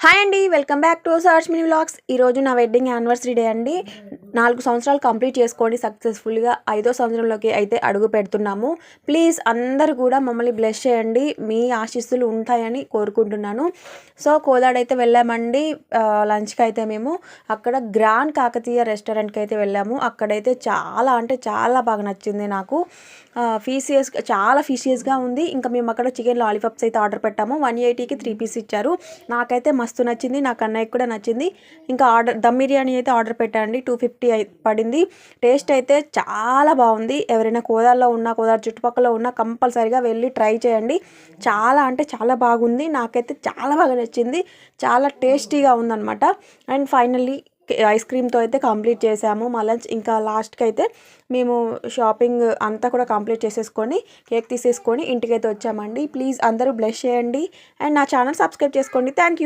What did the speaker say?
Hi అండి, welcome back to search mini vlogs. ఈరోజు నా వెడ్డింగ్ యానివర్సరీ డే అండి. 4 సంవత్సరాలు కంప్లీట్ చేసుకోండి సక్సెస్ఫుల్గా. 5వ సంవత్సరంలోకి అయితే అడుగు పెడుతున్నాము. ప్లీజ్ అందరూ కూడా మమ్మల్ని బ్లెస్ చేయండి, మీ ఆశీస్సులు ఉంటాయని కోరుకుంటున్నాను. సో కోదాడైతే వెళ్ళామండి లంచ్కి. అయితే మేము అక్కడ గ్రాండ్ కాకతీయ రెస్టారెంట్కి అయితే వెళ్ళాము. అక్కడైతే చాలా అంటే చాలా బాగా నచ్చింది నాకు. చాలా ఫిషియస్గా ఉంది. ఇంకా మేము అక్కడ చికెన్ లాలీపాప్స్ అయితే ఆర్డర్ పెట్టాము. 180కి 3 పీస్ ఇచ్చారు. నాకైతే మస్తు నచ్చింది, నాకు అన్నయ్యకి కూడా నచ్చింది. ఇంకా దమ్ బిర్యానీ అయితే ఆర్డర్ పెట్టండి, 250 పడింది. టేస్ట్ అయితే చాలా బాగుంది. ఎవరైనా కోదాడలో ఉన్నా, కోదాడ చుట్టుపక్కల ఉన్నా కంపల్సరీగా వెళ్ళి ట్రై చేయండి. చాలా అంటే చాలా బాగుంది, నాకైతే చాలా బాగా నచ్చింది. చాలా టేస్టీగా ఉందన్నమాట. అండ్ ఫైనల్లీ ఐస్ క్రీమ్తో అయితే కంప్లీట్ చేసాము మా లంచ్. ఇంకా లాస్ట్కి అయితే మేము షాపింగ్ అంతా కూడా కంప్లీట్ చేసేసుకొని కేక్ తీసేసుకొని ఇంటికైతే వచ్చామండి. ప్లీజ్ అందరూ బ్లెస్ చేయండి అండ్ నా ఛానల్ సబ్స్క్రైబ్ చేసుకోండి. Thank you.